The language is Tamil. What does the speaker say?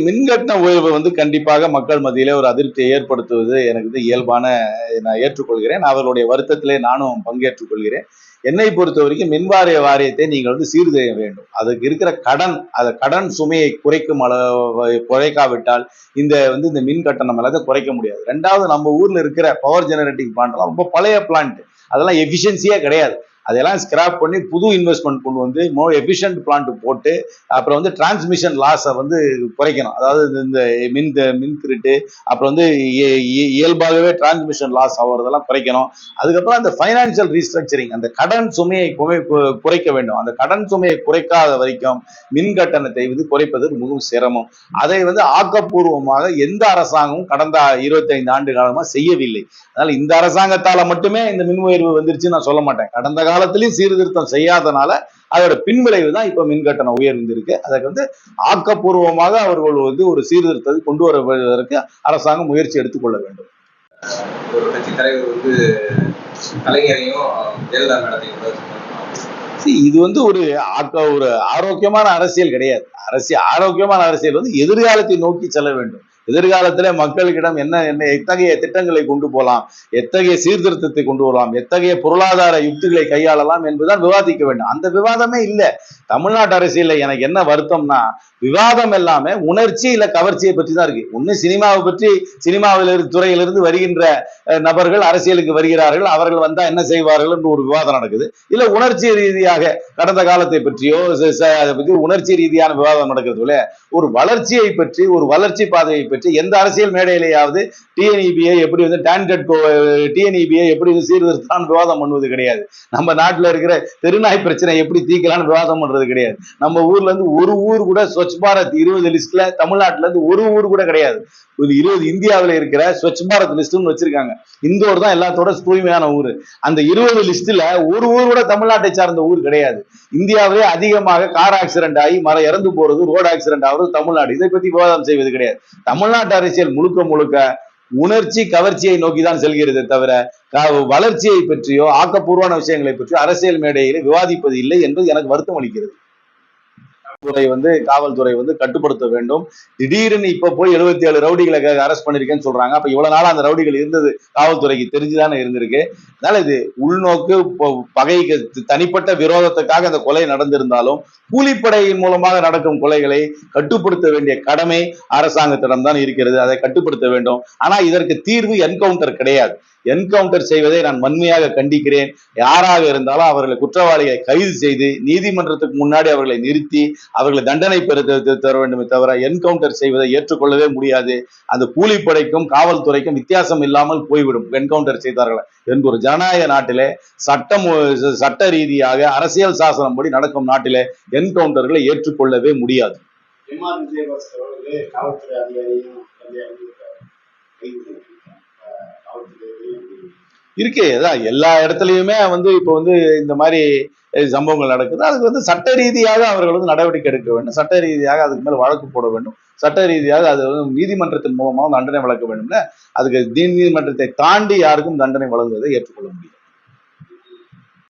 மின்கட்டண உயர்வு வந்து கண்டிப்பாக மக்கள் மத்தியிலே ஒரு அதிருப்தியை ஏற்படுத்துவது எனக்கு வந்து இயல்பான, நான் ஏற்றுக்கொள்கிறேன். அவர்களுடைய வருத்தத்திலே நானும் பங்கேற்றுக் கொள்கிறேன். என்னை பொறுத்த வரைக்கும் மின்வாரிய வாரியத்தை நீங்கள் வந்து சீர்தெய்ய வேண்டும். அதுக்கு இருக்கிற கடன் சுமையை குறைக்காவிட்டால் இந்த மின் கட்டணம் எல்லாத்தையும் குறைக்க முடியாது. ரெண்டாவது, நம்ம ஊர்ல இருக்கிற பவர் ஜெனரேட்டிங் பிளான்ட் ரொம்ப பழைய பிளான்ட், அதெல்லாம் எஃபிஷியன்சியே கிடையாது. அதெல்லாம் ஸ்கிராப் பண்ணி புது இன்வெஸ்ட்மெண்ட் கொண்டு வந்து மோர் எஃபிஷியன்ட் பிளான்ட் போட்டு அப்புறம் வந்து டிரான்ஸ்மிஷன் லாஸை வந்து குறைக்கணும். அதாவது இந்த மின் திருட்டு, அப்புறம் வந்து இயல்பாகவே டிரான்ஸ்மிஷன் லாஸ் ஆகிறதெல்லாம் குறைக்கணும். அதுக்கப்புறம் அந்த ஃபைனான்சியல் ரீஸ்ட்ரக்சரிங், அந்த கடன் சுமையை குறைக்க வேண்டும். அந்த கடன் சுமையை குறைக்காத வரைக்கும் மின் கட்டணத்தை வந்து குறைப்பது மிகவும் சிரமம். அதை வந்து ஆக்கப்பூர்வமாக எந்த அரசாங்கமும் கடந்த 25 ஆண்டு காலமா செய்யவில்லை. அதனால இந்த அரசாங்கத்தால மட்டுமே இந்த மின் உயர்வு வந்துருச்சு நான் சொல்ல மாட்டேன். கடந்த காலத்திலையும் சீர்திருத்தம் செய்யாதனால அதோட பின்விளைவு தான் இப்ப மின்கட்டண உயர்வு இருக்கு. அதற்கு வந்து ஆக்கப்பூர்வமாக அவர்கள் வந்து ஒரு சீர்திருத்தத்தை கொண்டு வருவதற்கு அரசாங்கம் முயற்சி எடுத்துக்கொள்ள வேண்டும். ஒரு கட்சி தலைவர் வந்து கலைஞரையும் ஜெயலலிதா மேடத்தையும் இது வந்து ஒரு ஆரோக்கியமான அரசியல் கிடையாது. ஆரோக்கியமான அரசியல் வந்து எதிர்காலத்தை நோக்கி செல்ல வேண்டும். எதிர்காலத்திலே மக்களுக்கிடம் என்ன எத்தகைய திட்டங்களை கொண்டு போகலாம், எத்தகைய சீர்திருத்தத்தை கொண்டு வரலாம், எத்தகைய பொருளாதார யுக்திகளை கையாளலாம் என்பதுதான் விவாதிக்க வேண்டும். அந்த விவாதமே இல்லை தமிழ்நாட்டு அரசியல். எனக்கு என்ன வருத்தம்னா, விவாதம் எல்லாமே உணர்ச்சி இல்ல கவர்ச்சியை பற்றி தான் இருக்கு. ஒண்ணு சினிமாவை பற்றி, துறையிலிருந்து வருகின்ற நபர்கள் அரசியலுக்கு வருகிறார்கள், அவர்கள் வந்தா என்ன செய்வார்கள் என்று ஒரு விவாதம் நடக்குது. இல்ல உணர்ச்சி ரீதியாக கடந்த காலத்தை பற்றியோ அதை பற்றி உணர்ச்சி ரீதியான விவாதம் நடக்கிறது. ஒரு வளர்ச்சியை பற்றி, ஒரு வளர்ச்சி பாதையை பற்றி எந்த அரசியல் மேடையிலேயாவது டிஎன்இபியை எப்படி வந்து டிஎன்இபியை எப்படி சீர்திருத்தம் விவாதம் பண்ணுவது கிடையாது. நம்ம நாட்டில் இருக்கிற தெருநாய் பிரச்சனை எப்படி தீர்க்கலாம்னு விவாதம் பண்றது கிடையாது. நம்ம ஊர்ல இருந்து ஒரு ஊர் கூட ஸ்வச் பாரத் 20 லிஸ்ட்ல தமிழ்நாட்டுல இருந்து ஒரு ஊர் கூட கிடையாது. 20 இந்தியாவில் இருக்கிற ஸ்வச் பாரத் லிஸ்ட்னு வச்சிருக்காங்க. இந்தோர் தான் எல்லாத்தோட தூய்மையான ஊர். அந்த 20 லிஸ்ட்ல ஒரு ஊர் கூட தமிழ்நாட்டை சார்ந்த ஊர் கிடையாது. இந்தியாவிலே அதிகமாக கார் ஆக்சிடென்ட் ஆகி இறந்து போறது, ரோடு ஆக்சிடென்ட் ஆகுறது தமிழ்நாடு. இதை பத்தி விவாதம் செய்வது கிடையாது. தமிழ்நாட்டு அரசியல் முழுக்க உணர்ச்சி கவர்ச்சியை நோக்கிதான் செல்கிறது தவிர வளர்ச்சியை பற்றியோ ஆக்கப்பூர்வமான விஷயங்களை பற்றியோ அரசியல் மேடையில் விவாதிப்பது இல்லை என்பது எனக்கு வருத்தம் அளிக்கிறது. காவல்துறை கட்டுப்படுத்த வேண்டும். திடீர்னு இப்ப போய் 77 ரவுடிகளை அரெஸ்ட் பண்ணிருக்கேன்னு சொல்றாங்க. அப்ப இவ்வளவு நாளா அந்த ரவுடிகள் இருந்தது காவல்துறைக்கு தெரிஞ்சுதானே இருந்திருக்கு. அதனால இது உள்நோக்கு பகைக்கு தனிப்பட்ட விரோதத்துக்காக அந்த கொலை நடந்திருந்தாலும் கூலிப்படையின் மூலமாக நடக்கும் கொலைகளை கட்டுப்படுத்த வேண்டிய கடமை அரசாங்கத்திடம் தான் இருக்கிறது. அதை கட்டுப்படுத்த வேண்டும். ஆனா இதற்கு தீர்வு என்கவுண்டர் கிடையாது. என்கவுண்டர் செய்வதை நான் வன்மையாக கண்டிக்கிறேன். யாராக இருந்தாலும் அவர்களை குற்றவாளிகளை கைது செய்து நீதிமன்றத்துக்கு முன்னாடி அவர்களை நிறுத்தி அவர்களை தண்டனை தர வேண்டுமே தவிர என்கவுண்டர் செய்வதை ஏற்றுக்கொள்ளவே முடியாது. அந்த கூலிப்படைக்கும் காவல்துறைக்கும் வித்தியாசம் இல்லாமல் போய்விடும் என்கவுண்டர் செய்தார்கள் என்று. ஒரு ஜனநாயக நாட்டிலே சட்ட ரீதியாக அரசியல் சாசனம் படி நடக்கும் நாட்டிலே என்கவுண்டர்களை ஏற்றுக்கொள்ளவே முடியாது. இருக்கு. அதான் எல்லா இடத்துலயுமே இப்ப இந்த மாதிரி சம்பவங்கள் நடக்குது. அதுக்கு சட்ட ரீதியாக அவர்கள் நடவடிக்கை எடுக்க வேண்டும். சட்ட ரீதியாக அதுக்கு மேல வழக்கு போட வேண்டும். சட்ட ரீதியாக அது நீதிமன்றத்தின் மூலமாக தண்டனை வழங்க வேண்டும். அதுக்கு நீதிமன்றத்தை தாண்டி யாருக்கும் தண்டனை வழங்குவதை ஏற்றுக்கொள்ள முடியும்.